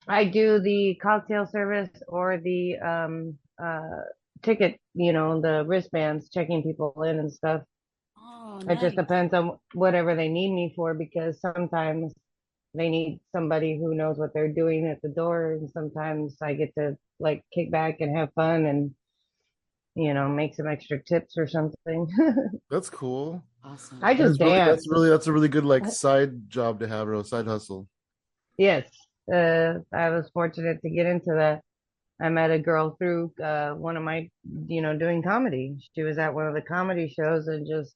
I do the cocktail service or the ticket, the wristbands, checking people in and stuff. Oh, It just nice. depends on whatever they need me for because sometimes they need somebody who knows what they're doing at the door, and sometimes I get to like kick back and have fun and make some extra tips or something. That's cool. I Awesome. just dance. That's a really good like side job to have or a side hustle. Yes, I was fortunate to get into that. I met a girl through one of my, doing comedy. She was at one of the comedy shows and just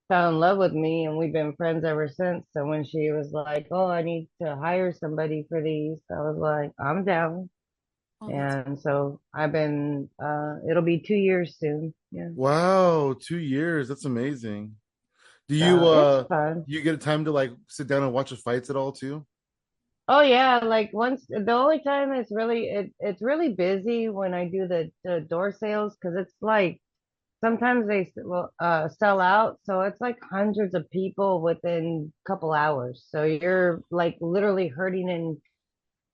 fell in love with me, and we've been friends ever since. So when she was like, "Oh, I need to hire somebody for these," I was like, "I'm down." Oh, that's And so I've been, it'll be 2 years soon. Yeah. Wow, 2 years. That's amazing. Do you So it's fun. you get time to like sit down and watch the fights at all too? Oh yeah, like once the only time it's really busy when I do the door sales because it's like sometimes they will sell out, so it's like hundreds of people within a couple hours. So you're like literally herding in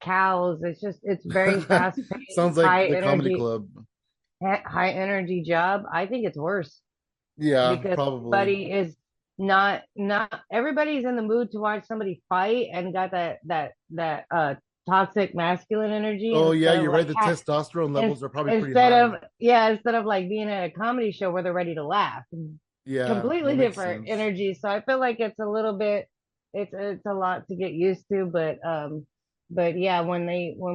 cows. It's very fast paced, Sounds like the comedy club. high energy job. I think it's worse Yeah, because probably. everybody is not everybody's in the mood to watch somebody fight and got that toxic masculine energy Oh yeah, instead of you're right. like The testosterone levels are probably pretty instead high. of yeah instead of like being at a comedy show where they're ready to laugh. Yeah, that Completely makes different sense. energy. So I feel like it's a little bit, it's a lot to get used to, but yeah, when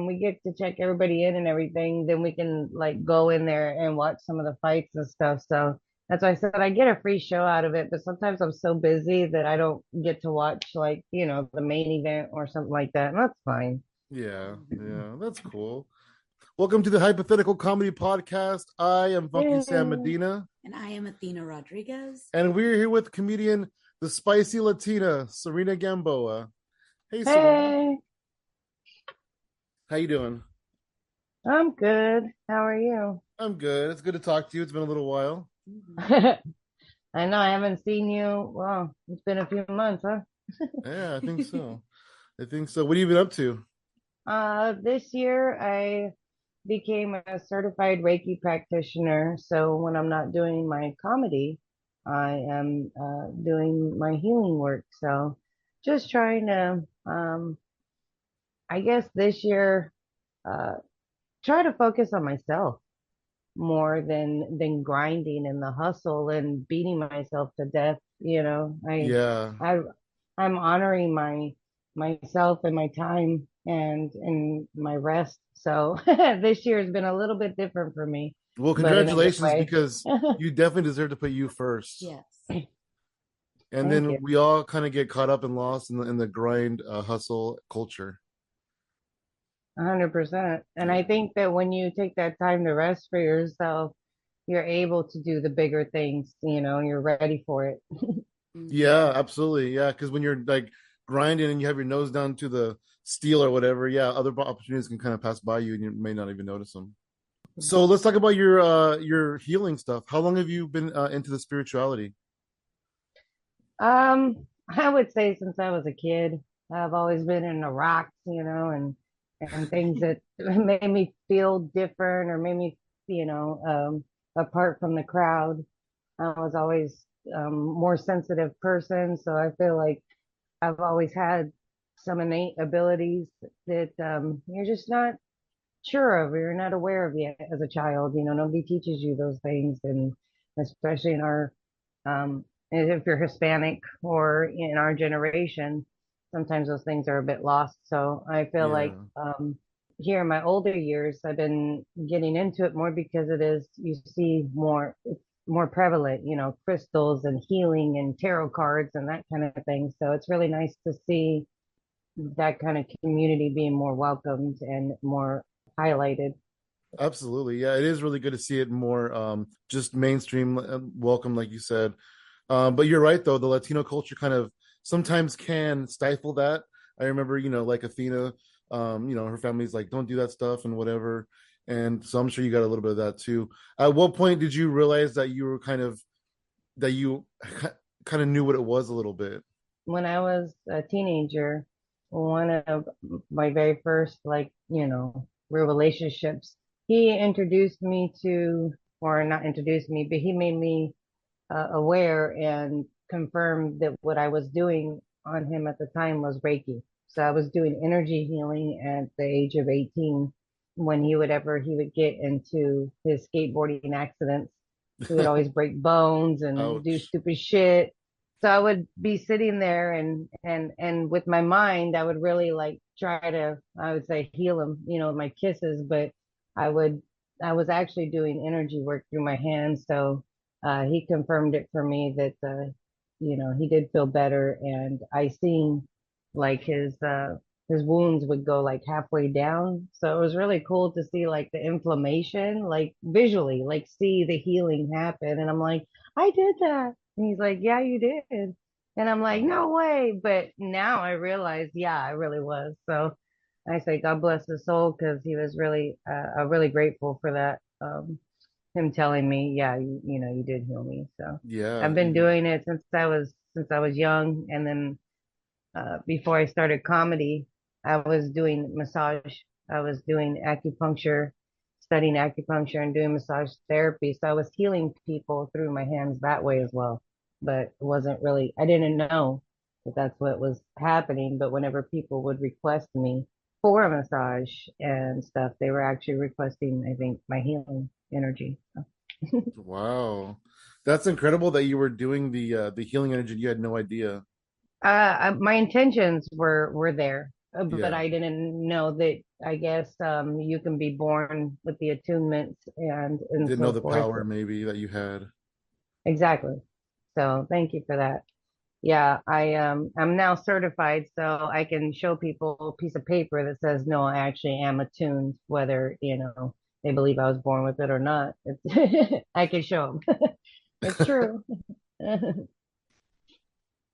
we get to check everybody in and everything, then we can like go in there and watch some of the fights and stuff. So that's why I said I get a free show out of it, but sometimes I'm so busy that I don't get to watch like, the main event or something like that. And that's fine. Yeah, yeah, that's cool. Welcome to the Hypothetical Comedy Podcast. I am Funky Sam Yeah. Medina, and I am Athena Rodriguez. and we're here with comedian, the spicy Latina, Serena Gamboa. Hey, Serena, Hey, how you doing? I'm good. How are you? I'm good. It's good to talk to you. It's been a little while. Mhm. I know I haven't seen you. Well, it's been a few months, huh? Yeah, I think so. I think so. What have you been up to? This year I became a certified Reiki practitioner. So when I'm not doing my comedy, I am doing my healing work. So just trying to, I guess this year, uh, try to focus on myself more than grinding and the hustle and beating myself to death. Yeah, I I'm honoring myself and my time and my rest. So this year has been a little bit different for me, well, but in a good congratulations, way. because you definitely deserve to put you first. Yes. And Thank then you. we all kind of get caught up and lost in the grind, hustle culture. 100%. And I Yeah. think that when you take that time to rest for yourself, you're able to do the bigger things, you're ready for it. Hmm. Yeah, absolutely. Yeah, because when you're like grinding and you have your nose down to the steel or whatever, yeah, other opportunities can kind of pass by you and you may not even notice them. So let's talk about your healing stuff. How long have you been into the spirituality? I would say since I was a kid, I've always been in the rocks, and things that made me feel different or made me, apart from the crowd. I was always more sensitive person, so I feel like I've always had some innate abilities that you're just not sure of, or you're not aware of yet as a child. Nobody teaches you those things, and especially in our if you're Hispanic or in our generation, sometimes those things are a bit lost. So I feel like Yeah, here in my older years, I've been getting into it more because it is, you see more, it's more prevalent, crystals and healing and tarot cards and that kind of thing. So it's really nice to see that kind of community being more welcomed and more highlighted. absolutely. Yeah, it is really good to see it more just mainstream welcome, like you said. But you're right though, the Latino culture kind of sometimes can stifle that. I remember, like Athena, her family's like, don't do that stuff and whatever. And so I'm sure you got a little bit of that too. At what point did you realize that you were that you kind of knew what it was a little bit? When I was a teenager, one of my very first, like, real relationships. He introduced me to, or not introduced me, but he made me aware and confirmed that what I was doing on him at the time was Reiki. So I was doing energy healing at the age of 18 when he would get into his skateboarding accidents. He would always break bones and do Ouch. stupid shit. So I would be sitting there and with my mind, I would really like try to, I would say heal him, with my kisses, but I would, I was actually doing energy work through my hands. So he confirmed it for me that, he did feel better, and I seen like his wounds would go like halfway down. So it was really cool to see like the inflammation, like visually, like see the healing happen. And I'm like, I did that. And he's like, yeah, you did. And I'm like, Wow. no way. But now I realize, yeah, I really was. So I say, God bless his soul, because he was really, really grateful for that. Him telling me, yeah, you did heal me. So Yeah. I've been doing it since I was young, and then before I started comedy, I was doing massage. I was doing acupuncture, studying acupuncture and doing massage therapy. So I was healing people through my hands that way as well. But it wasn't really, I didn't know that that's what was happening. But whenever people would request me for a massage and stuff, they were actually requesting, I think, my healing energy. So. Wow. That's incredible that you were doing the healing energy. You had no idea. My intentions were there, but Yeah. I didn't know that. I guess you can be born with the attunements and Didn't know so the forth. power maybe that you had. Exactly. So thank you for that. Yeah, I'm now certified, so I can show people a piece of paper that says, no, I actually am attuned, whether, they believe I was born with it or not. I can show them. It's true. So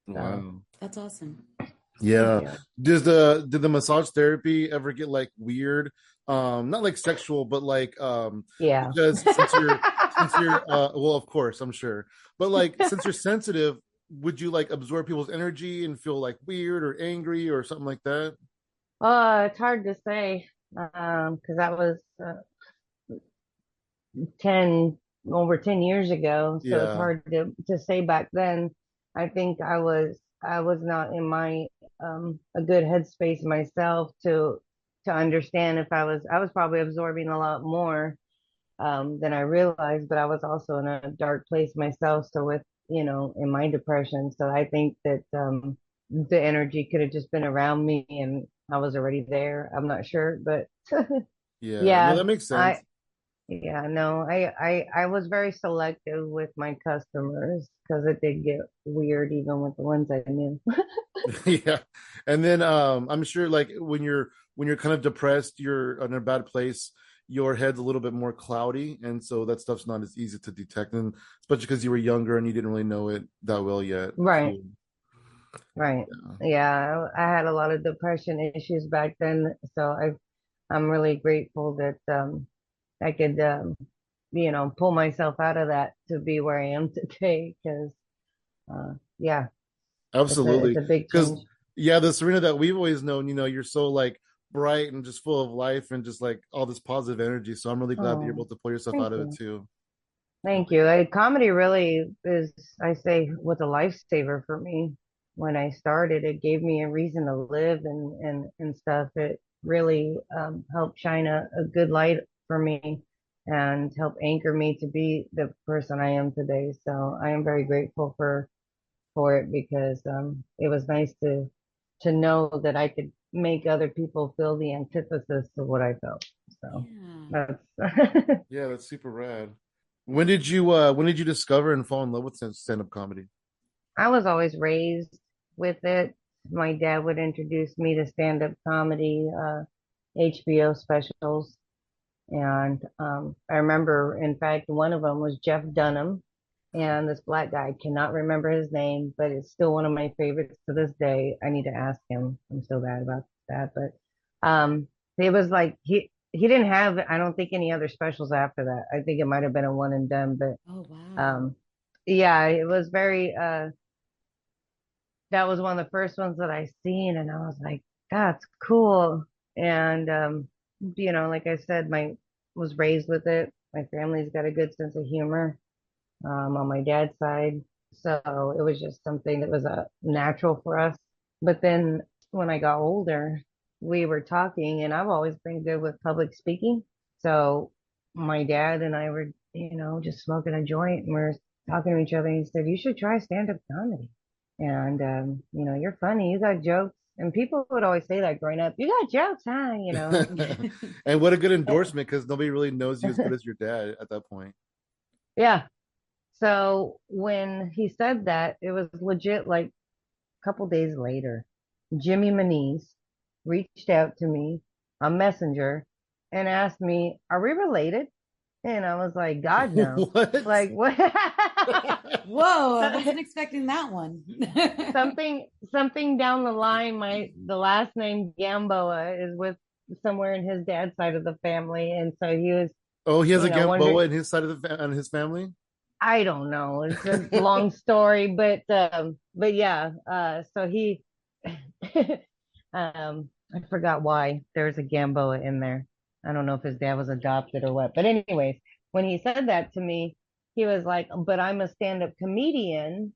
Wow. That's awesome. thank Yeah. you. Did the massage therapy ever get like weird? Not like sexual, but like Yeah. because since you're well, of course, I'm sure. But like since you're sensitive, would you like absorb people's energy and feel like weird or angry or something like that? It's hard to say, because that was 10 over 10 years ago, so it's Yeah. hard to say back then. I think I was not in my a good headspace myself to understand if I was probably absorbing a lot more than I realized, but I was also in a dark place myself. So with, in my depression, so I think that the energy could have just been around me and I was already there. I'm not sure, but Yeah. No, yeah, that makes I sense. yeah, no, I was very selective with my customers because it did get weird even with the ones I knew. Yeah. And then I'm sure like when you're kind of depressed, you're in a bad place, your head's a little bit more cloudy, and so that stuff's not as easy to detect, and especially because you were younger and you didn't really know it that well yet Right, too. right. Yeah. Yeah, I had a lot of depression issues back then, so I'm really grateful that I could pull myself out of that to be where I am today. Because yeah, it's Absolutely. a big Because change. yeah, the Serena that we've always known, you're so like bright and just full of life and just like all this positive energy. So I'm really glad that you're able Oh, to pull yourself thank out of it you. too. Thank you. Comedy really is, I say, was a lifesaver for me when I started. It gave me a reason to live and stuff. It really helped shine a good light for me and help anchor me to be the person I am today. So I am very grateful for it, because it was nice to know that I could make other people feel the antithesis of what I felt. So Yeah. that's Yeah, that's super rad. When did you discover and fall in love with stand-up comedy? I was always raised with it. My dad would introduce me to stand-up comedy, HBO specials. And I remember, in fact, one of them was Jeff Dunham. And this black guy, I cannot remember his name, but it's still one of my favorites to this day. I need to ask him. I'm so bad about that. But it was like he didn't have, I don't think, any other specials after that. I think it might have been a one and done. But Oh, wow. um, yeah, it was very that was one of the first ones that I seen, and I was like, it's cool. And like I said, my was raised with it. My family's got a good sense of humor on my dad's side. So it was just something that was natural for us. But then when I got older, we were talking, and I've always been good with public speaking. So my dad and I were, just smoking a joint, and we're talking to each other. And he said, "You should try stand-up comedy. And, you're funny. You got jokes." And people would always say that growing up, "You got jokes, huh?" And what a good endorsement, because nobody really knows you as good as your dad at that point. Yeah. So when he said that, it was legit like a couple days later, Jimmy Manise reached out to me on Messenger and asked me, "Are we related?" And I was like, "God, no." What? Like, what? Whoa, I wasn't expecting that one. Something down the line, the last name Gamboa is with somewhere in his dad's side of the family. And so he was, Oh, he has a wondering, Gamboa in his side of on his family. I don't know. It's a long story, but yeah. So he, I forgot why there's a Gamboa in there. I don't know if his dad was adopted or what. But anyways, when he said that to me, he was like, "But I'm a stand-up comedian,"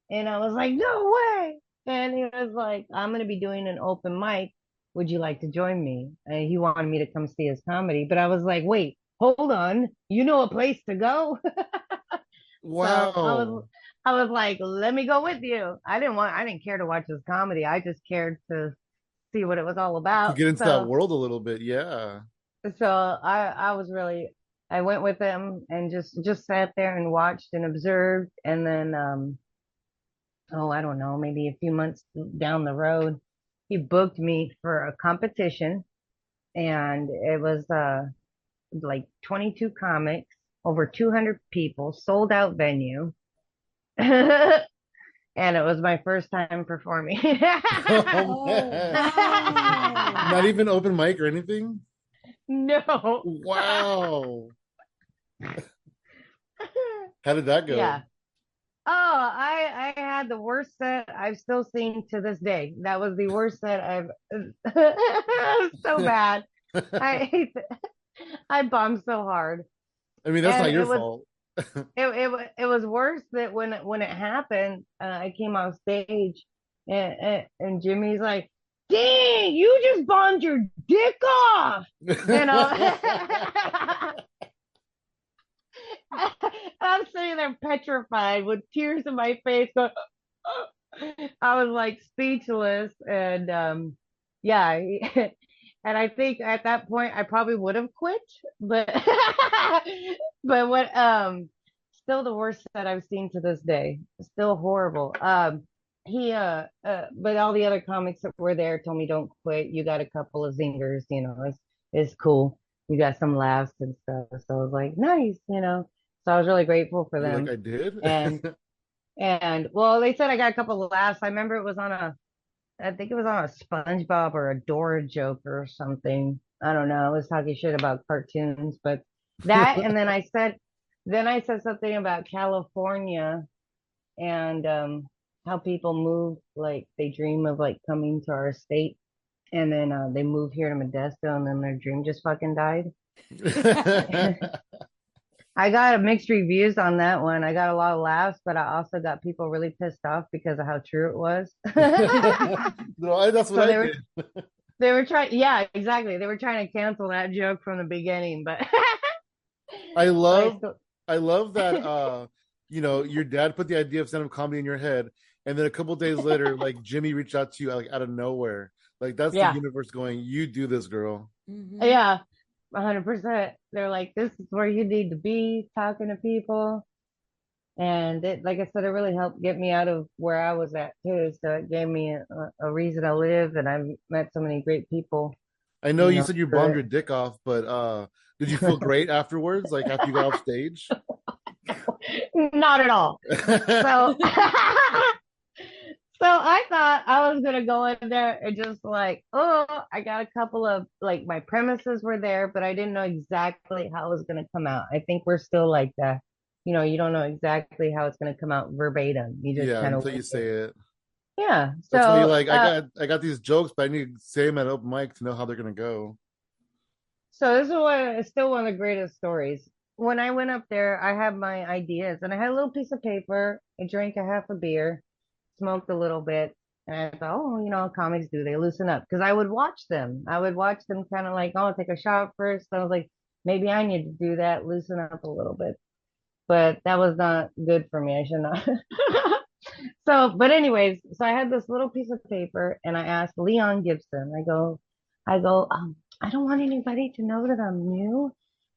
and I was like, "No way!" And he was like, "I'm going to be doing an open mic. Would you like to join me?" And he wanted me to come see his comedy, but I was like, "Wait, hold on. You know a place to go?" So Wow. I was like, "Let me go with you." I didn't care to watch his comedy. I just cared to see what it was all To about. get into that So world a little bit, yeah. I was really, I went with him and just sat there and watched and observed. And then oh, I don't know, maybe a few months down the road, he booked me for a competition, and it was like 22 comics, over 200 people, sold out venue. And it was my first time performing. Oh Oh, man. Not wow. even open mic or anything? No. Wow. How did that go? Yeah. Oh, I had the worst set I've still seen to this day. That was the worst set I've so bad. I I bombed so hard. I mean, that's And not your fault. it was worse that when it happened, I came off stage, and Jimmy's like, "Dang, you just bombed your dick off." You know, I'm sitting there petrified with tears in my face, going, I was like speechless, and yeah, and I think at that point I probably would have quit, but but what still the worst that I've seen to this day. Still horrible. He but all the other comics that were there told me, "Don't quit. You got a couple of zingers, it's cool. You got some laughs and stuff." So I was like, nice. So I was really grateful for You're like, them. I did? And well, they said I got a couple of laughs. I remember I think it was on a SpongeBob or a Dora joke or something. I don't know. I was talking shit about cartoons, but that, and then I said something about California, and how people move, like they dream of like coming to our state, and then they move here to Modesto, and then their dream just fucking died. I got mixed reviews on that one. I got a lot of laughs, but I also got people really pissed off because of how true it was. No, that's what So I did. they were trying, yeah, exactly. They were trying to cancel that joke from the beginning, but I but I love still, I love that your dad put the idea of stand-up comedy in your head, and then a couple days later, like Jimmy reached out to you like out of nowhere. Like that's the yeah, universe going, you do this, girl. Hmm. yeah, 100%. They're like, "This is where you need to be, talking to people." And like I said, it really helped get me out of where I was at too. So it gave me a reason to live, and I've met so many great people, I know you said you through bombed your dick off, but did you feel it. great afterwards, like after you got off stage? Not at all. So, so I thought I was gonna go in there and just like, oh, I got a couple of like my premises were there, but I didn't know exactly how it was gonna come out. I think we're still like that. You don't know exactly how it's gonna come out verbatim. You just Yeah, kind of until wing you say it. it. Yeah. That's why you So, like, I got these jokes, but I need to say them at open mic to know how they're gonna go. so this is what is still one of the greatest stories. When I went up there, I had my ideas and I had a little piece of paper. I drank a half a beer, smoked a little bit, and I thought, oh, comics do, they loosen up. Because I would watch them. I would watch them kind of like, oh, take a shot first. I was like, maybe I need to do that, loosen up a little bit. But that was not good for me. I should not. So, but anyways, so I had this little piece of paper and I asked Leon Gibson, I don't want anybody to know that I'm new.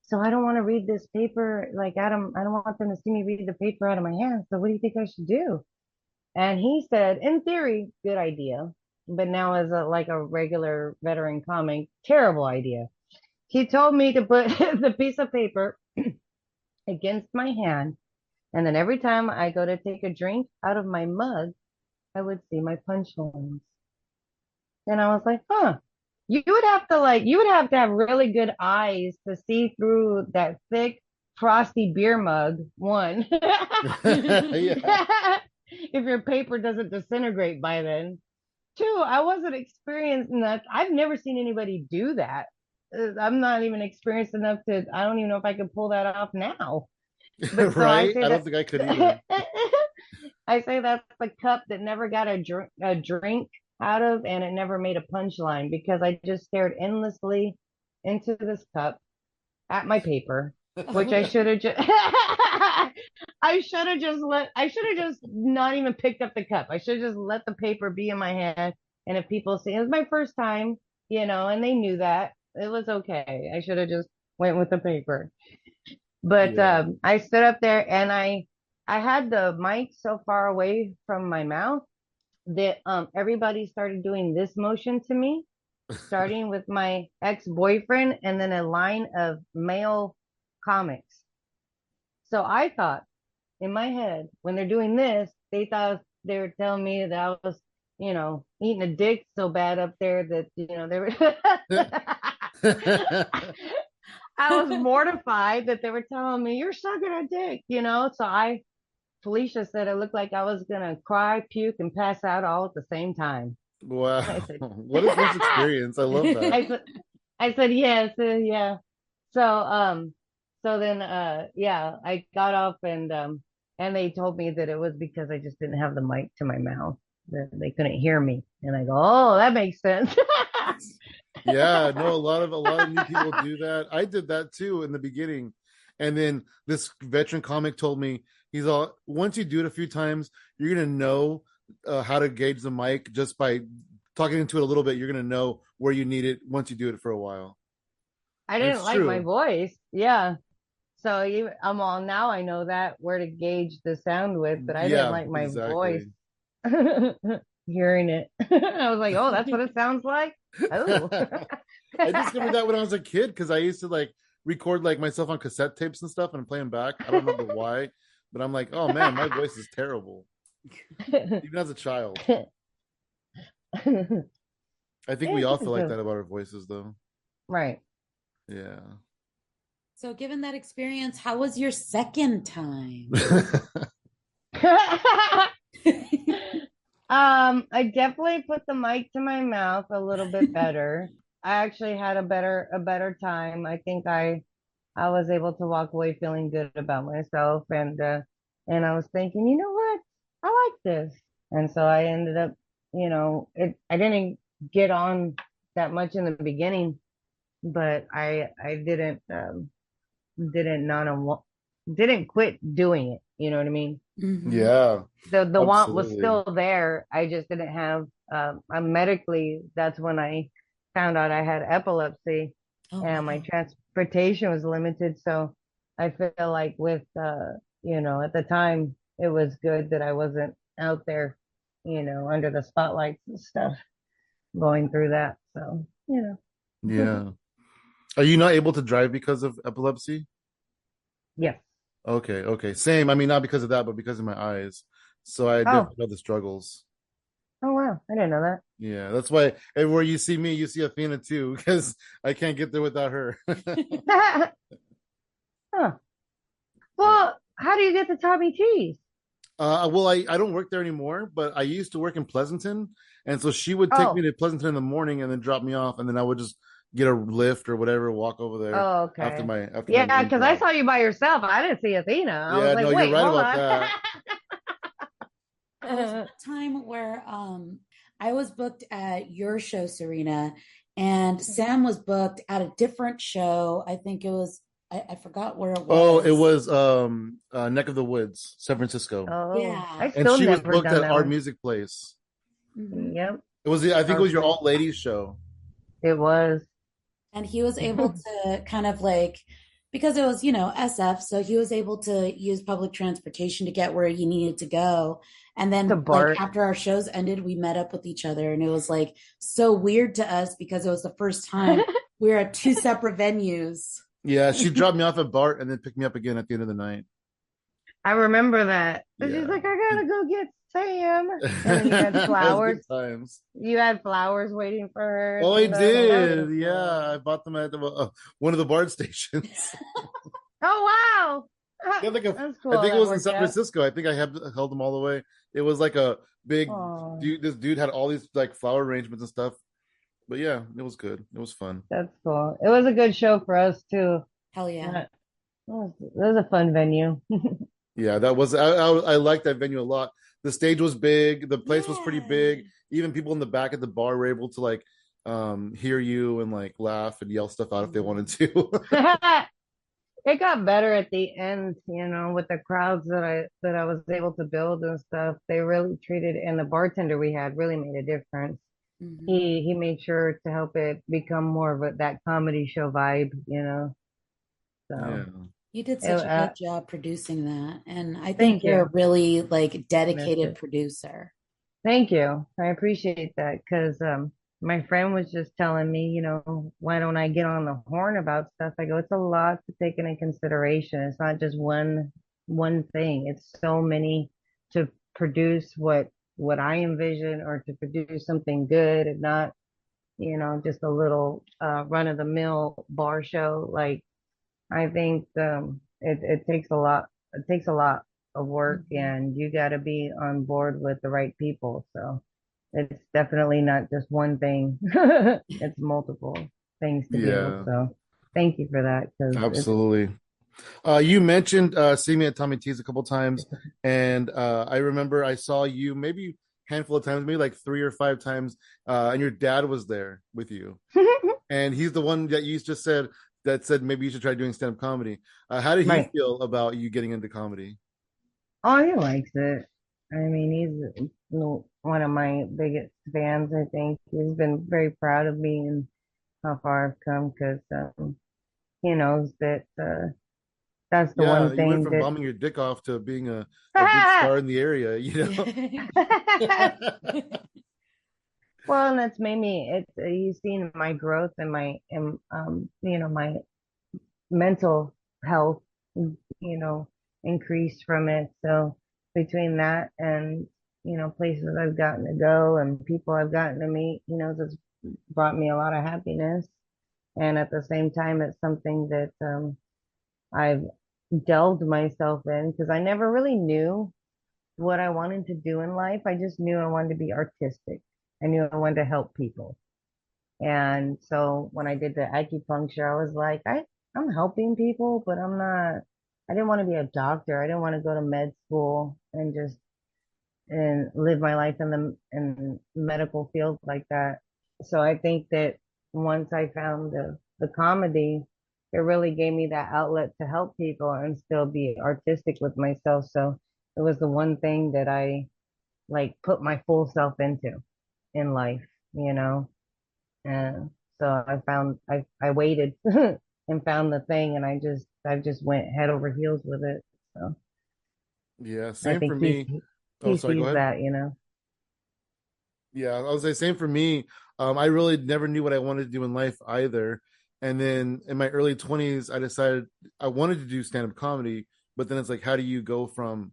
So I don't want to read this paper like Adam, I don't want them to see me read the paper out of my hand. So what do you think I should do? And he said, in theory, good idea. But now as a regular veteran comic, terrible idea. He told me to put the piece of paper against my hand. And then every time I go to take a drink out of my mug, I would see my punchlines. And I was like, huh. You would have to have really good eyes to see through that thick, frosty beer mug, one. Yeah. If your paper doesn't disintegrate by then. Two, I wasn't experienced enough. I've never seen anybody do that. I'm not even experienced enough I don't even know if I could pull that off now. But so I Right? say I don't that think I could either. I say that's the cup that never got a drink out of, and it never made a punchline because I just stared endlessly into this cup at my paper, which I should have just I should have just not even picked up the cup. I should have just let the paper be in my hand. And if people see it was my first time, and they knew that, it was okay. I should have just went with the paper. But Yeah. I stood up there and I had the mic so far away from my mouth that everybody started doing this motion to me, starting with my ex-boyfriend and then a line of male comics. So I thought in my head, when they're doing this, they thought they were telling me that I was, eating a dick so bad up there that, they were I was mortified that they were telling me you're sucking a dick, So Felicia said it looked like I was gonna cry, puke, and pass out all at the same time. Wow. I said, What a first experience. I love that. I said, I said yes, yeah. So then yeah, I got up and they told me that it was because I just didn't have the mic to my mouth, that they couldn't hear me, and I go, oh, that makes sense. Yeah, no, a lot of new people do that. I did that too in the beginning. And then this veteran comic told me, he's all, once you do it a few times, you're gonna know how to gauge the mic just by talking into it a little bit. You're gonna know where you need it once you do it for a while. I And didn't it's like my true. voice. Yeah. So I'm all now I know that where to gauge the sound with, but I didn't Yeah, like my voice. exactly. Hearing it. I was like, oh, that's what it sounds like. Oh. I discovered that when I was a kid because I used to like record like myself on cassette tapes and stuff and play them back. I don't remember why, but I'm like, oh man, my voice is terrible, even as a child. I think we all feel like that about our voices, though. Right. Yeah. So, given that experience, how was your second time? I definitely put the mic to my mouth a little bit better. I actually had a better time. I think I was able to walk away feeling good about myself, and I was thinking, you know what? I like this. And so I ended up, I didn't get on that much in the beginning, but I didn't not didn't quit doing it. You know what I mean? Mhm. Yeah, The want was absolutely. still there. I just didn't have medically. That's when I found out I had epilepsy, Oh, and my wow. transportation was limited. So I feel like with at the time it was good that I wasn't out there, under the spotlights and stuff, going through that. So Yeah. Are you not able to drive because of epilepsy? yes. Okay, okay. Same. I mean, not because of that, but because of my eyes. So I Oh, definitely know the struggles. oh wow, I didn't know Yeah, that's why everywhere you see me, you see Athena too, because I can't get there without her. that. Huh. Yeah. Well, how do you get the Tommy T's? Well, I don't work there anymore, but I used to work in Pleasanton, and so she would take me Oh, to Pleasanton in the morning and then drop me off, and then I would just get a lift or whatever, walk over there oh, after okay. my Yeah, main because I job. saw you by yourself. I didn't see Athena. I was Yeah, like, no, you're wait, right hold about on. that. There was one time where I was booked at your show, Serena, and Sam was booked at a different show. I think it was I forgot where it Oh, it was. was Neck of the Woods, San Francisco, Oh, Yeah. I and still she was never booked done at that Art one. Music Place. Hmm. Yep, It was I think it our was your place. all ladies show. It was. And he was able to kind of like, because it was, SF, so he was able to use public transportation to get where he needed to go. And To then, like, Bart. after our shows ended, we met up with each other, and it was like so weird to us because it was the first time we were at two separate venues. Yeah, she dropped me off at Bart and then picked me up again at the end of the night. I remember that. And she's Yeah. like, I gotta go get Sam. And then you had That was flowers. good times. You had flowers waiting for her Oh, and I stuff. Oh, that was so did. Yeah, cool. I bought them at one of the BART stations. Oh, wow. Yeah, That's I cool. think it That was in worked San out. Francisco. I think I have held them all the way. It was like a big Oh, dude. This dude had all these like flower arrangements and stuff. But yeah, it was good. It was fun. that's cool. It was a good show for us too. Hell yeah. It was a fun venue. Yeah, that was I liked that venue a lot. The stage was big. The place was pretty Yeah. big. Even people in the back at the bar were able to like hear you and like laugh and yell stuff out if they Mhm. wanted to. It got better at the end, with the crowds that I was able to build and stuff. They really treated, and the bartender we had really made a difference. Mhm. He made sure to help it become more of that comedy show vibe. Yeah. So You did it, such a good job producing that. And I think thank you're you. a really like I missed dedicated it. producer. Thank you. I appreciate that because my friend was just telling me, why don't I get on the horn about stuff? I go, it's a lot to take into consideration. It's not just one thing. It's so many to produce what I envision or to produce something good and not, just a little run of the mill bar show. Like I think it takes a lot. It takes a lot of work, Mhm. and you got to be on board with the right people. So it's definitely not just one thing. It's multiple things to do. Yeah, So thank you for that because absolutely. You mentioned seeing me at Tommy T's a couple times, and I remember I saw you maybe a handful of times, maybe like 3 or 5 times, and your dad was there with you, and he's the one that you just said maybe you should try doing stand-up comedy. How did he right. feel about you getting into comedy? Oh, he likes it. I mean, he's one of my biggest fans. I think he's been very proud of me and how far I've come because he knows that that's the Yeah, one you went thing from that bombing your dick off to being a big star in the area, you know? well, and that's made me. It's You've seen my growth and my mental health, increased from it. So between that and places I've gotten to go and people I've gotten to meet, that's brought me a lot of happiness. And at the same time, it's something that I've delved myself in because I never really knew what I wanted to do in life. I just knew I wanted to be artistic. I knew I wanted to help people. And so when I did the acupuncture, I was like, I'm helping people, but I didn't want to be a doctor. I didn't want to go to med school and live my life in medical field like that. So I think that once I found the comedy, it really gave me that outlet to help people and still be artistic with myself. So it was the one thing that I like put my full self into in life, you know. And so I waited and found the thing and I just went head over heels with it. So Yeah, I same for think he me. Oh, he sorry, go sees ahead. that. Yeah, I was say same for me. I really never knew what I wanted to do in life either. And then in my early 20s, I decided I wanted to do stand-up comedy, but then it's like, how do you go from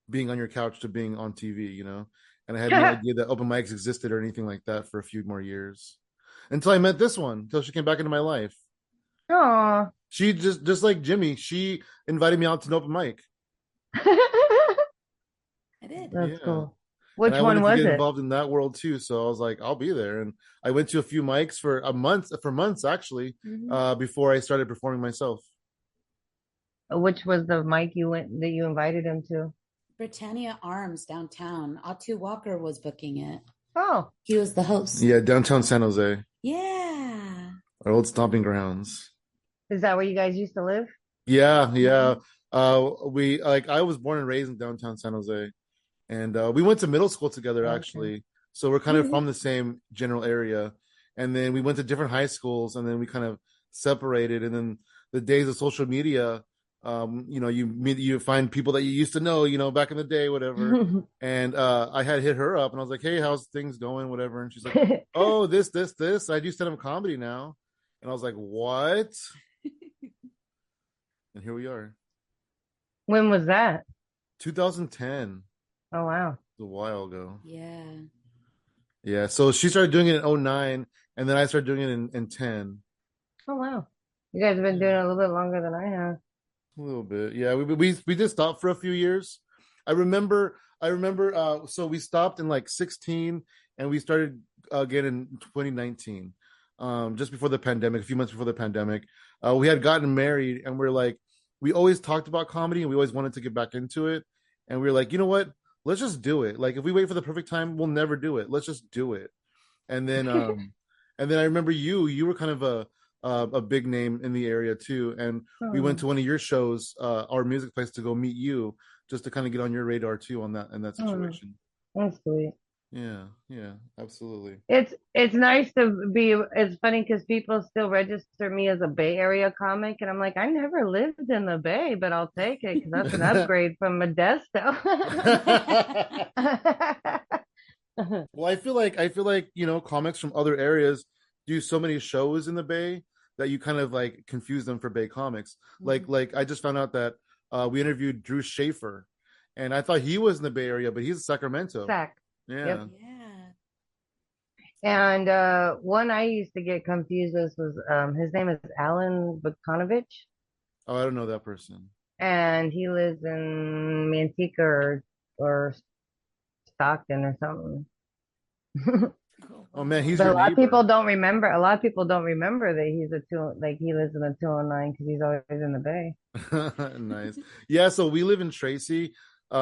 being on your couch to being on TV, you know? And I had no idea that open mics existed or anything like that for a few more years. Until I met this one, until she came back into my life. Oh. She just like Jimmy, she invited me out to an open mic. I did. That's Yeah. cool. And Which I one wanted to was get it? involved in that world too. So I was like, I'll be there. And I went to a few mics for months actually, Mm-hmm. before I started performing myself. Which was the mic you went that you invited him to? Britannia Arms downtown. Atu Walker was booking it. Oh, He was the host. Yeah, downtown San Jose, Yeah. our old stomping grounds. is that where you guys used to live? Yeah, yeah. Mhm. We like I was born and raised in downtown San Jose, and we went to middle school together Okay. actually. So we're kind of from the same general area, and then we went to different high schools, and then we kind of separated. And then the days of social media, you find people that you used to know, back in the day, whatever. And I had hit her up, and I was like, "Hey, how's things going, whatever?" And she's like, "Oh, this. I do stand-up comedy now," and I was like, "What?" And here we are, When was that? 2010, Oh wow. a while ago. Yeah. Yeah, so she started doing it in '09, and then I started doing it in 10. Oh wow. You guys have been doing it a little bit longer than I have. A little bit. Yeah, we did stop for a few years. I remember so we stopped in like 16 and we started again in 2019. Just before the pandemic, a few months before the pandemic. We had gotten married and we're like we always talked about comedy and we always wanted to get back into it. And we were like, you know what? Let's just do it. Like if we wait for the perfect time, we'll never do it. Let's just do it. And then I remember you were kind of a big name in the area too, and we went Oh, to one of your shows, our music place, to go meet you, just to kind of get on your radar too on that in that oh, situation. that's sweet. Yeah, yeah, absolutely. It's nice to be. It's funny because people still register me as a Bay Area comic, and I'm like, I never lived in the Bay, but I'll take it because that's an upgrade from Modesto. Well, I feel like comics from other areas do so many shows in the Bay that you kind of like confuse them for Bay comics. Like Mhm. like I just found out that we interviewed Drew Schaefer, and I thought he was in the Bay Area, but he's in Sacramento. Sack. Yeah. Yep. Yeah. And one I used to get confused with was his name is Alan Vukanovich, Oh, I don't know that person. and he lives in Manteca or Stockton or something. Cool. Oh man, he's But your a lot of people neighbor. don't remember. A lot of people don't remember that he's a two, like he lives in the 209 because he's always in the Bay. Nice. Yeah, so we live in Tracy,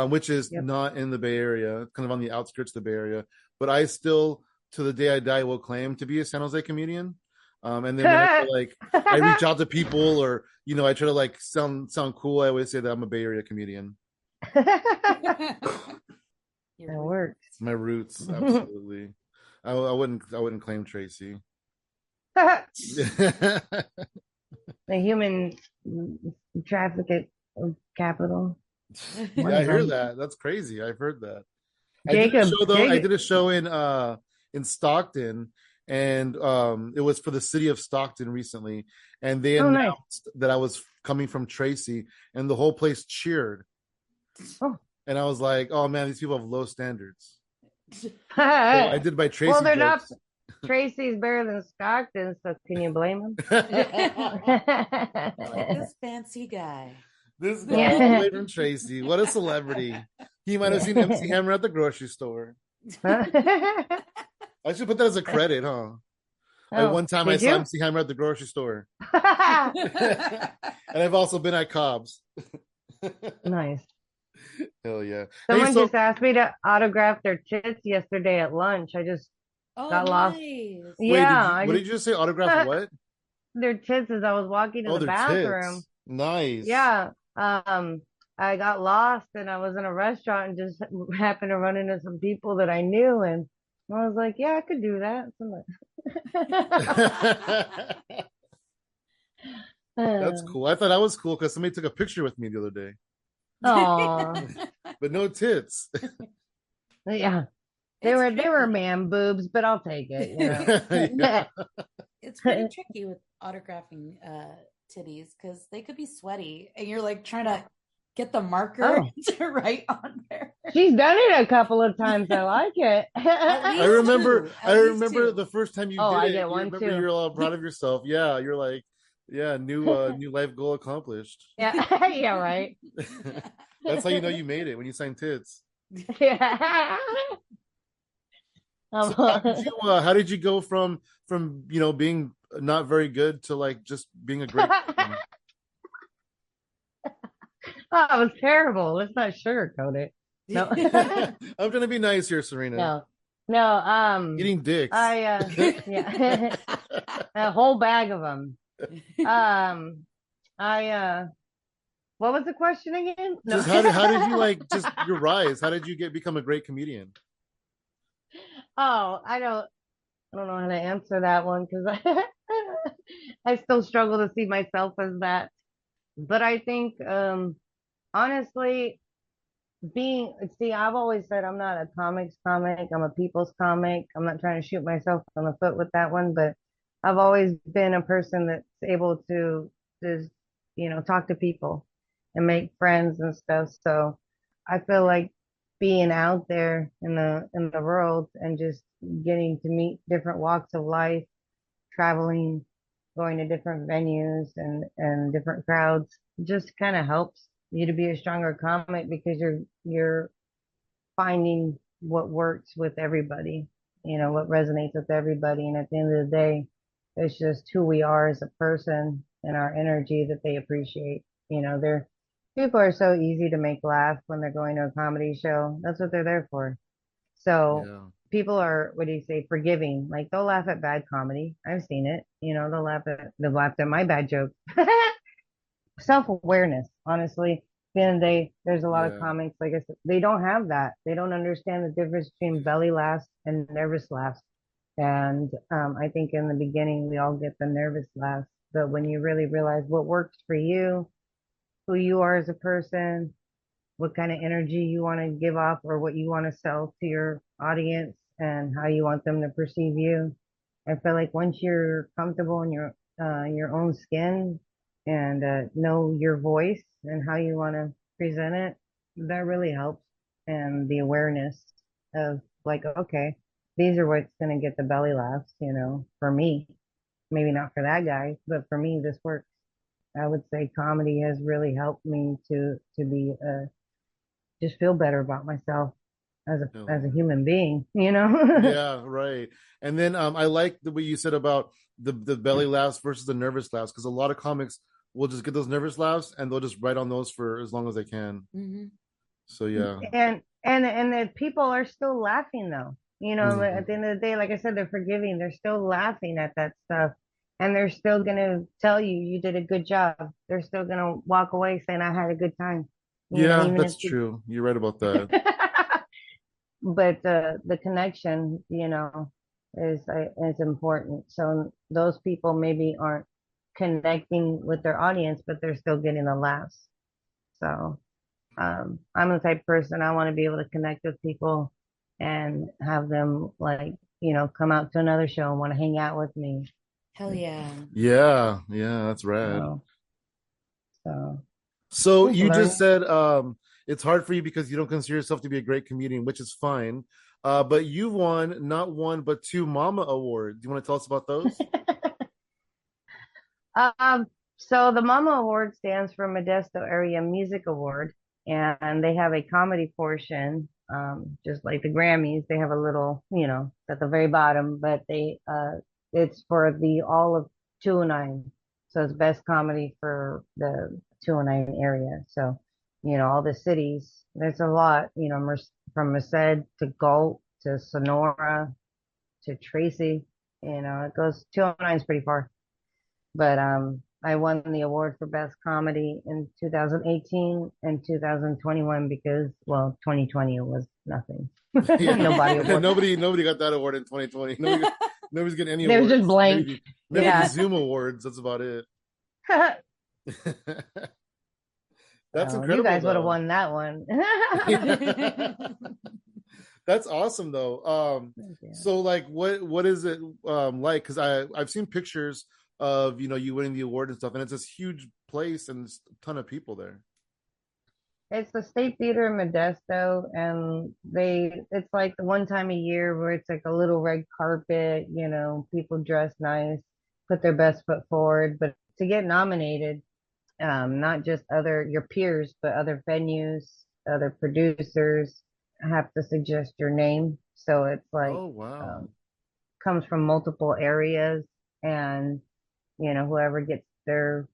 which is Yep. not in the Bay Area, kind of on the outskirts of the Bay Area. But I still, to the day I die, will claim to be a San Jose comedian. And then whenever like I reach out to people or I try to like sound cool, I always say that I'm a Bay Area comedian. Your That root. works. My roots, absolutely. I wouldn't claim Tracy. The human traffic capital. Yeah, I hear that. That's crazy. I've heard that. I did a Jacob, show though. I Jacob. did a show in Stockton, and it was for the city of Stockton recently, and they Oh, nice. announced that I was coming from Tracy, and the whole place cheered, Oh. and I was like, "Oh man, these people have low standards." So I did my Well, Tracy they're not. jokes. Tracy's better than Stockton, so can you blame Like him? this fancy guy. This guy all the Yeah. way from Tracy, what a celebrity! He might have seen MC Hammer at the grocery store. I should put that as a credit, huh? Like Oh, one time I did saw you? MC Hammer at the grocery store. And I've also been at Cobb's. Nice. Hell yeah. Hey, Someone so just asked me to autograph their tits yesterday at lunch. I just Oh, got lost. nice. wait, Yeah, I what did just you just say? Autograph what? their tits as I was walking to Oh, the their bathroom. tits. Nice. Yeah. I got lost and I was in a restaurant and just happened to run into some people that I knew and I was like, yeah, I could do that. That's cool. I thought that was cool because somebody took a picture with me the other day, Aw. but no tits. Yeah. They It's were tricky. man boobs, but I'll take it, you know. Yeah. It's pretty tricky with autographing titties because they could be sweaty and you're like trying to get the marker Oh. to write on there. She's done it a couple of times. I like it. At I remember least I two. remember the first time you Oh, did I it. get You one remember too. you're all proud of yourself. Yeah, you're like, yeah, new life goal accomplished. Yeah, yeah, right. That's how you know you made it when you signed tits. Yeah. So how did you go from being not very good to like just being a great comedian? Oh, it was terrible. Let's not sugarcoat it. No. I'm trying to be nice here, Serena. No. No, Eating dicks. I yeah, a whole bag of them. Um, I what was the question again? No. Just how did you like just your rise? How did you become a great comedian? Oh, I don't know how to answer that one because I still struggle to see myself as that. But I think honestly see, I've always said I'm not a comics comic, I'm a people's comic. I'm not trying to shoot myself on the foot with that one, but I've always been a person that's able to just, talk to people and make friends and stuff. So I feel like being out there in the world and just getting to meet different walks of life, traveling, going to different venues and different crowds just kind of helps you to be a stronger comic because you're finding what works with everybody, what resonates with everybody. And at the end of the day, it's just who we are as a person and our energy that they appreciate. They're people are so easy to make laugh when they're going to a comedy show. That's what they're there for. So Yeah. people are, what do you say, forgiving. Like they'll laugh at bad comedy. I've seen it. They've laughed at my bad jokes. Self-awareness, honestly. At the end of the day, there's a lot of Yeah. comics, like I said, they don't have that. They don't understand the difference between belly laughs and nervous laughs. And I think in the beginning, we all get the nervous laughs. But when you really realize what works for you, who you are as a person, what kind of energy you want to give off or what you want to sell to your audience and how you want them to perceive you. I feel like once you're comfortable in your own skin and know your voice and how you want to present it, that really helps. And the awareness of like, okay, these are what's going to get the belly laughs, for me. Maybe not for that guy, but for me, this works. I would say comedy has really helped me to be just feel better about myself Oh, as a yeah. human being. Yeah, right. And then I like the way you said about the belly laughs versus the nervous laughs because a lot of comics will just get those nervous laughs and they'll just write on those for as long as they can. Mm-hmm. So yeah. And the people are still laughing though. At the Mhm. end of the day, like I said, they're forgiving. They're still laughing at that stuff. And they're still gonna tell you you did a good job. They're still gonna walk away saying I had a good time. Yeah, Even if that's true. You're right about that. but the connection, is important. So those people maybe aren't connecting with their audience, but they're still getting the laughs. So I'm the type of person I want to be able to connect with people and have them like, come out to another show and want to hang out with me. Hell yeah. Yeah, yeah, that's rad. So, so So just you just learning. said it's hard for you because you don't consider yourself to be a great comedian, which is fine. But you won not one but two Mama Awards. Do you want to tell us about those? Um, so the Mama Award stands for Modesto Area Music Award, and they have a comedy portion, just like the Grammys. They have a little, at the very bottom, but it's for the all of 209. So it's best comedy for the 209 area. So, all the cities. There's a lot, from Merced to Galt to Sonora to Tracy. It goes 209 is pretty far. But I won the award for best comedy in 2018 and 2021 because, well, 2020 was nothing. Yeah, Nobody award. nobody got that award in 2020. Nobody's getting any They was just awards. blank. Maybe the Yeah. Zoom awards. That's about it. That's So you incredible, guys would have though. won that one. That's awesome though. Thank you. So like what is it like? Because I've seen pictures of you winning the award and stuff, and it's this huge place and there's a ton of people there. It's the State Theater in Modesto, and it's like the one time a year where it's like a little red carpet, people dress nice, put their best foot forward. But to get nominated, not just your peers, but other venues, other producers. have to suggest your name. So it's like Oh wow. um, comes from multiple areas, and whoever gets their,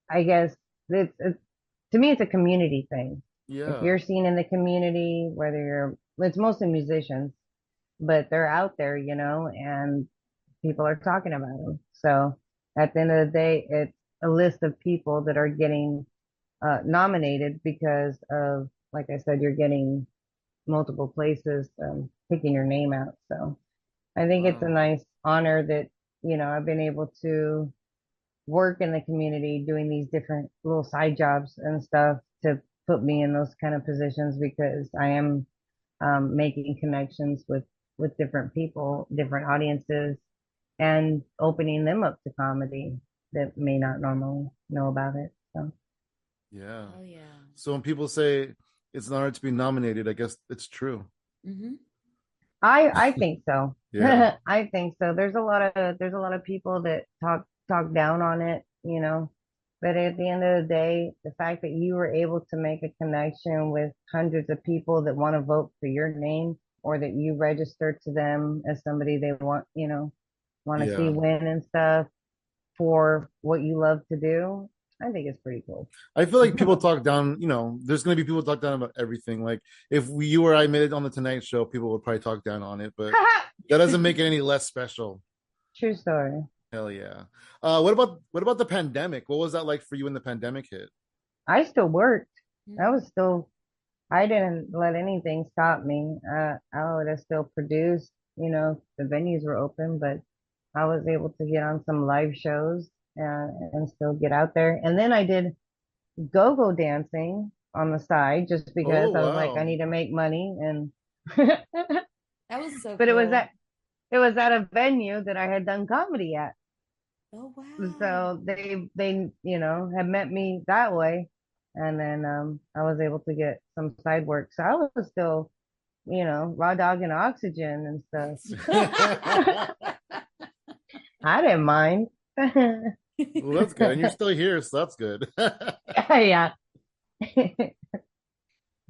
I guess it's to me it's a community thing. If Yeah. you're seen in the community, whether it's mostly musicians, but they're out there, and people are talking about them. So at the end of the day, it's a list of people that are getting nominated because of, like I said, you're getting multiple places picking your name out. So I think it's a Wow. nice honor that, I've been able to work in the community doing these different little side jobs and stuff to put me in those kind of positions because I am making connections with different people, different audiences, and opening them up to comedy that may not normally know about it. So Yeah. Oh yeah. So when people say it's an honor to be nominated, I guess it's true. Hmm. I think so. Yeah. I think so. There's a lot of people that talk down on it, But at the end of the day, the fact that you were able to make a connection with hundreds of people that want to vote for your name or that you registered to them as somebody they want to see Yeah. win and stuff for what you love to do, I think it's pretty cool. I feel like people talk down, there's going to be people talk down about everything. Like if you or I made it on the Tonight Show, people would probably talk down on it, but that doesn't make it any less special. True story. Hell yeah. What about the pandemic? What was that like for you when the pandemic hit? I still worked. I Hmm. was still I didn't let anything stop me. I would have still produced, the venues were open, but I was able to get on some live shows and still get out there. And then I did go-go dancing on the side just because Oh I was like, I wow. need to make money. And That was so but it was cool. at it was at a venue that I had done comedy at. Oh wow. So they had met me that way. And then I was able to get some side work. So I was still raw dog and oxygen and stuff. I didn't mind. Well, that's good. And you're still here, so that's good. Yeah.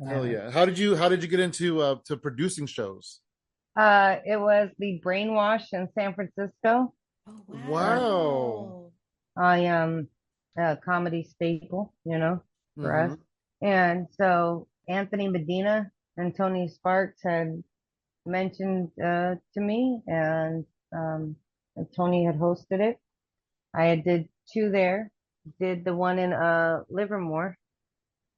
Hell yeah. How did you get into to producing shows? It was the Brainwash in San Francisco. Oh Uh, Wow. wow. I a comedy staple, for us. Mm-hmm. And so Anthony Medina and Tony Sparks had mentioned to me, um, and Tony had hosted it. I had did two there. Did the one in Livermore.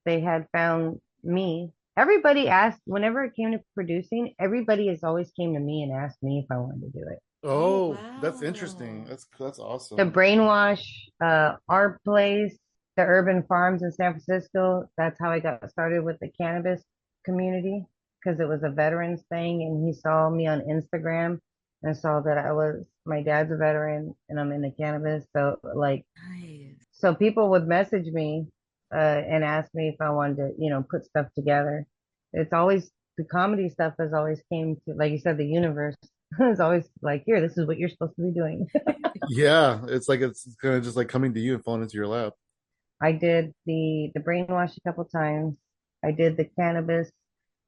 They had found me. Everybody asked whenever it came to producing, everybody has always came to me and asked me if I wanted to do it. Oh Oh, that's interesting. wow. That's The awesome. Brainwash, Art Place, the Urban Farms in San Francisco. That's how I got started with the cannabis community because it was a veterans thing, and he saw me on Instagram and saw that my dad's a veteran and I'm into cannabis. So like, Nice. so people would message me and ask me if I wanted to, put stuff together. It's always the comedy stuff has always came to, like you said, the universe is always like, here, this is what you're supposed to be doing. Yeah, it's like it's kind of just like coming to you and falling into your lap. I did the brainwash a couple times. I did the cannabis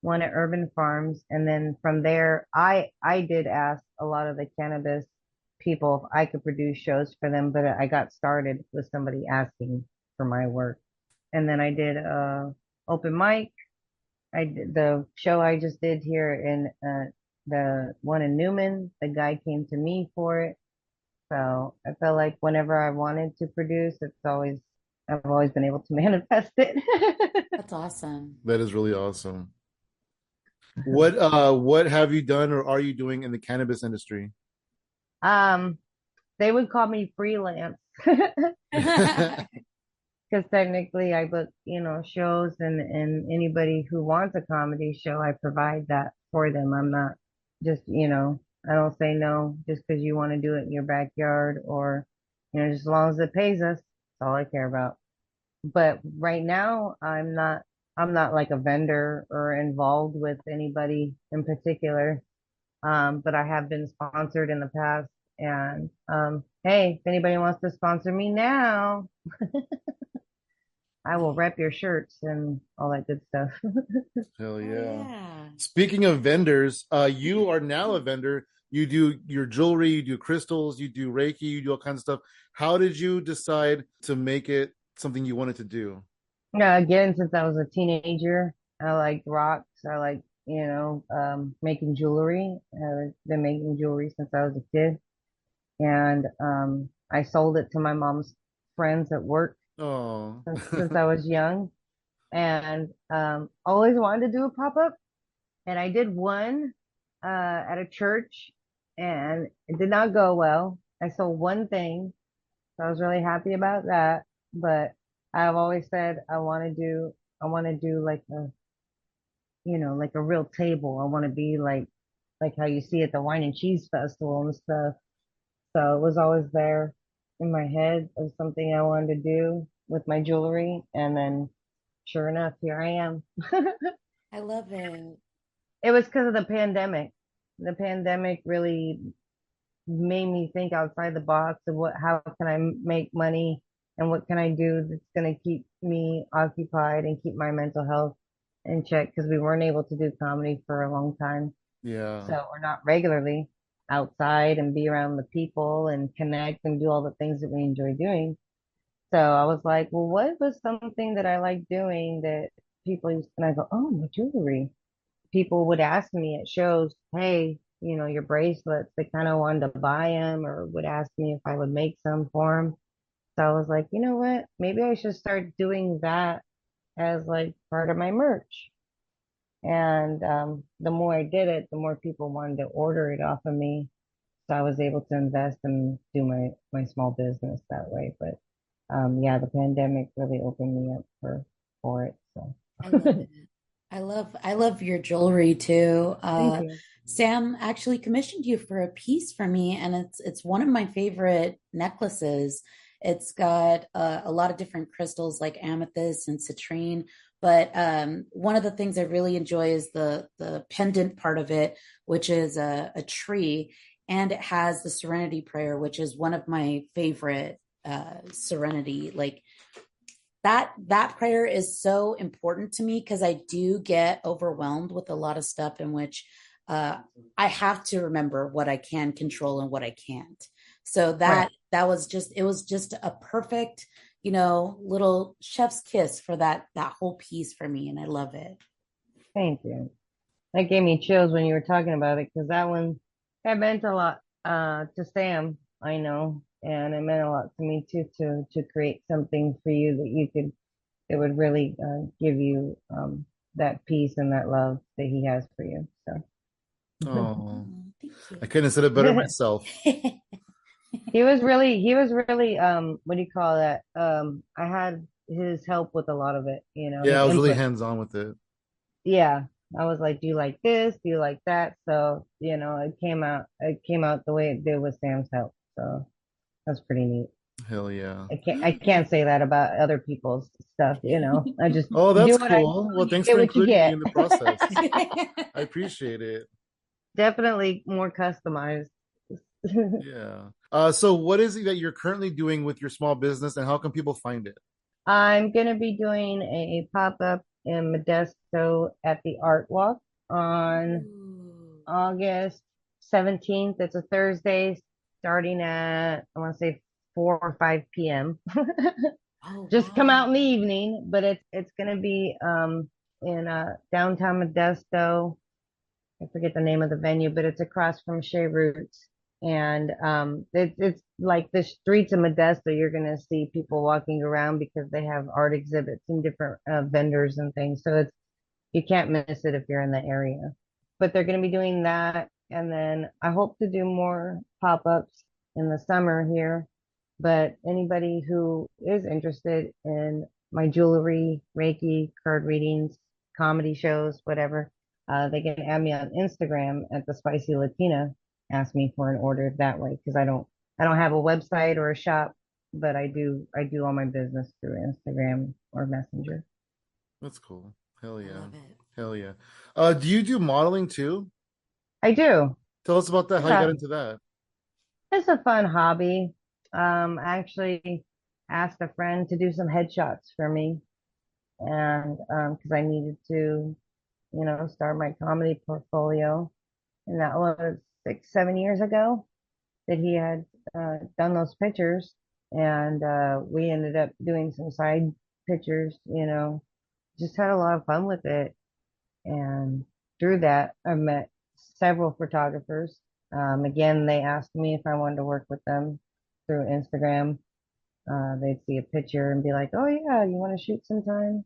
one at Urban Farms, and then from there, I did ask a lot of the cannabis people if I could produce shows for them, but I got started with somebody asking for my work, and then I did open mic. I did the show I just did here in the one in Newman. The guy came to me for it. So I felt like whenever I wanted to produce, I've always been able to manifest it. That's awesome. That is really awesome. What have you done or are you doing in the cannabis industry? Um, they would call me freelance because technically I book, shows and anybody who wants a comedy show, I provide that for them. I'm not just, I don't say no just because you want to do it in your backyard or, just as long as it pays us, that's all I care about. But right now I'm not like a vendor or involved with anybody in particular. But I have been sponsored in the past, and hey, if anybody wants to sponsor me now, I will rep your shirts and all that good stuff. Hell Oh yeah. yeah. Speaking of vendors, you are now a vendor. You do your jewelry, you do crystals, you do Reiki, you do all kinds of stuff. How did you decide to make it something you wanted to do? Yeah, again, since I was a teenager, I liked rocks. I like, making jewelry. I've been making jewelry since I was a kid. And I sold it to my mom's friends at work Oh, since I was young. And always wanted to do a pop-up. And I did one at a church, and it did not go well. I sold one thing, so I was really happy about that. But I've always said I want to do like like a real table. I want to be like how you see at the wine and cheese festival and stuff. So it was always there in my head of something I wanted to do with my jewelry. And then sure enough, here I am. I love it. It was because of the pandemic. The pandemic really made me think outside the box of how can I make money and what can I do that's going to keep me occupied and keep my mental health in check because we weren't able to do comedy for a long time. yeah. So, or not regularly outside and be around the people and connect and do all the things that we enjoy doing. So I was like, well, what was something that I like doing that people used, and I go, oh, my jewelry. People would ask me at shows, hey, your bracelets, they kind of wanted to buy them or would ask me if I would make some for them. So I was like, you know what? Maybe I should start doing that as like part of my merch. And the more I did it, the more people wanted to order it off of me. So I was able to invest and do my small business that way. But yeah, the pandemic really opened me up for it. So I love it. I love your jewelry too. thank you. Sam actually commissioned you for a piece for me, and it's one of my favorite necklaces. It's got a lot of different crystals like amethyst and citrine, but one of the things I really enjoy is the pendant part of it, which is a tree, and it has the Serenity Prayer, which is one of my favorite serenity like that prayer is so important to me because I do get overwhelmed with a lot of stuff in which uh, I have to remember what I can control and what I can't. So Right. that was just it was just a perfect, little chef's kiss for that whole piece for me, and I love it. Thank you. That gave me chills when you were talking about it because that meant a lot to Sam, I know, and it meant a lot to me too to create something for you that would really give you that peace and that love that he has for you. So Oh, Oh, thank I couldn't have said it better myself. you. he was really what do you call that? I had his help with a lot of it, Yeah, his I was really input. hands on with it. Yeah. I was like, do you like this? Do you like that? So, it came out the way it did with Sam's help. So that's pretty neat. Hell yeah. I can't say that about other people's stuff. I just Oh, do that's what I do cool. Well, and you thanks get for what you including me get. in the process. I appreciate it. Definitely more customized. Yeah. So what is it that you're currently doing with your small business and how can people find it? I'm gonna be doing a pop-up in Modesto at the Art Walk on Ooh. August 17th. It's a Thursday, starting at I want to say 4 or 5 p.m. Oh Just come wow. out in the evening, but it's gonna be in downtown Modesto. I forget the name of the venue, but it's across from Shea Roots. And it's like the streets of Modesto, you're gonna see people walking around because they have art exhibits and different vendors and things. So you can't miss it if you're in the area. But they're gonna be doing that, and then I hope to do more pop-ups in the summer here. But anybody who is interested in my jewelry, Reiki, card readings, comedy shows, whatever, they can add me on Instagram at the Spicy Latina. Ask me for an order that way because I don't have a website or a shop, but I do all my business through Instagram or Messenger. That's cool. Hell I yeah. love it. Hell yeah. Do you do modeling too? I do. Tell us about that, how It's you got a into that. it's a fun hobby. I actually asked a friend to do some headshots for me. and because I needed to, start my comedy portfolio, and that was 6, 7 years ago that he had done those pictures, and we ended up doing some side pictures, just had a lot of fun with it. And through that, I met several photographers. Again, they asked me if I wanted to work with them through Instagram. They'd see a picture and be like, "Oh yeah, you want to shoot sometime?"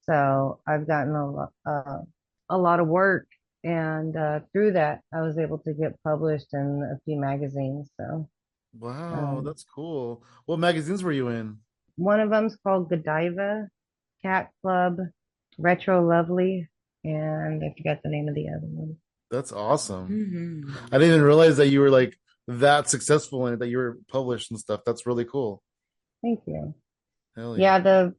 So I've gotten a lot of work, and through that, I was able to get published in a few magazines. So Wow, um, that's cool. What magazines were you in? one of them's called Godiva, Cat Club, Retro Lovely, and I forget the name of the other one. That's awesome. Mm-hmm. I didn't even realize that you were like that successful in it, that you were published and stuff. That's really cool. Thank you. Hell yeah. Yeah,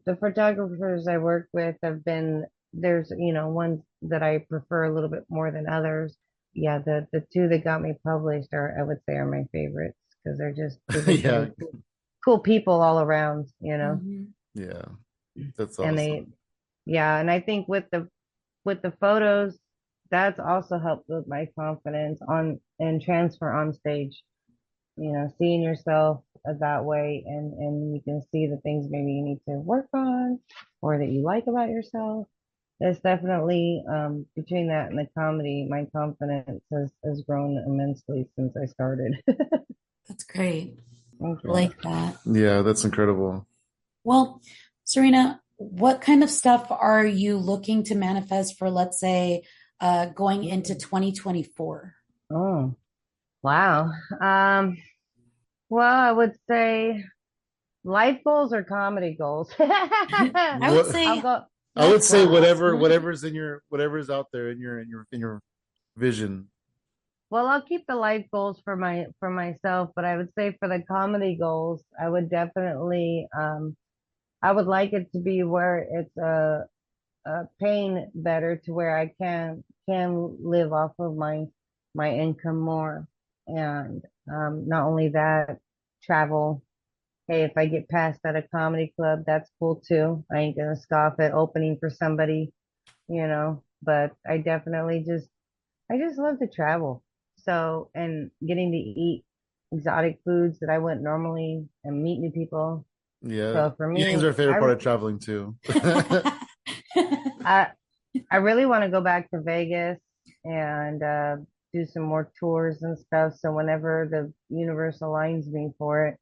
the photographers I work with have been there's ones that I prefer a little bit more than others. Yeah, the two that got me published are I would say are my favorites because they've just Yeah. really cool people all around. Mm-hmm. Yeah. That's And they awesome. yeah, and I think with the photos, that's also helped with my confidence on and transfer on stage. Seeing yourself that way, and you can see the things maybe you need to work on or that you like about yourself. It's definitely between that and the comedy, my confidence has grown immensely since I started. That's great. Thank I you. like that. Yeah, that's incredible. Well, Serena, what kind of stuff are you looking to manifest for, let's say, going into 2024? Oh, wow. Well, I would say life goals or comedy goals. I would What I'll say go. I would life say goals. whatever's out there in your vision. Well, I'll keep the life goals for myself, but I would say for the comedy goals, I would definitely I would like it to be where it's paying better to where I can live off of my income more. And not only that, travel. Hey, if I get passed at a comedy club, that's cool too. I ain't gonna scoff at opening for somebody. But I just love to travel. So, and getting to eat exotic foods that I wouldn't normally and meet new people. Yeah. So for Eating's me, our favorite part of traveling too. I, I really want to go back to Vegas and do some more tours and stuff. So whenever the universe aligns me for it,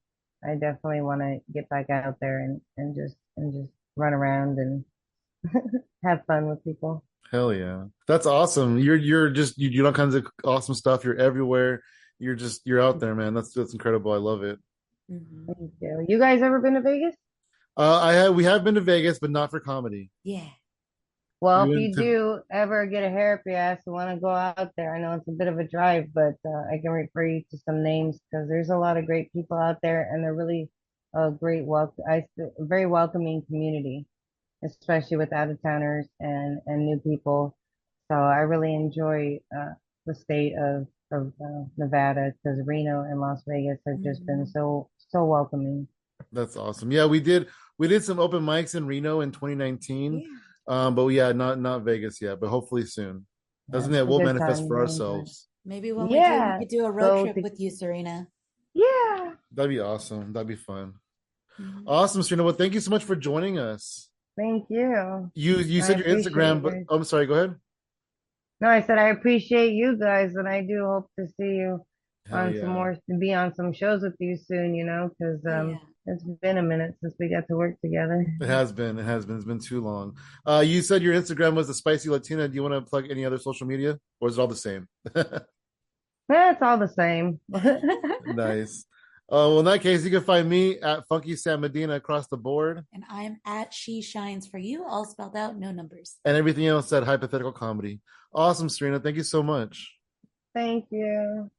I definitely want to get back out there and just run around and have fun with people. Hell yeah. That's awesome. You do all kinds of awesome stuff. You're everywhere. You're out there, man. That's incredible. I love it. Mhm. Thank you. You guys ever been to Vegas? We have been to Vegas, but not for comedy. Yeah. Well, We if went you to do ever get a hair up your ass and want to go out there, I know it's a bit of a drive, but I can refer you to some names because there's a lot of great people out there, and they're really a very welcoming community, especially with out of towners and new people. So I really enjoy the state of Nevada because Reno and Las Vegas have just been Mhm. so welcoming. That's awesome. Yeah, we did some open mics in Reno in 2019. Yeah. But yeah, not Vegas yet, but hopefully soon. Yeah, Doesn't it's that a we'll good manifest time. for You'll enjoy it. ourselves. Maybe when we do, we Yeah, could do a road go trip to with you, Serena. yeah. That'd be awesome. That'd be fun. Mhm. Awesome, Serena. Well, thank you so much for joining us. Thank you. You I said your appreciate Instagram, you but guys. I'm sorry, go ahead. No, I said I appreciate you guys, and I do hope to see you Hell on some yeah. more, to be on some shows with you soon, because Oh yeah. it's been a minute since we got to work together. It has been. It has been. It's been too long. You said your Instagram was the Spicy Latina. Do you want to plug any other social media, or is it all the same? It's all the same. Nice. Well, in that case, you can find me at Funky Sam Medina across the board, And I'm at She Shines for You, all spelled out, no numbers. and everything else at Hypothetical Comedy. Awesome, Serena. Thank you so much. Thank you.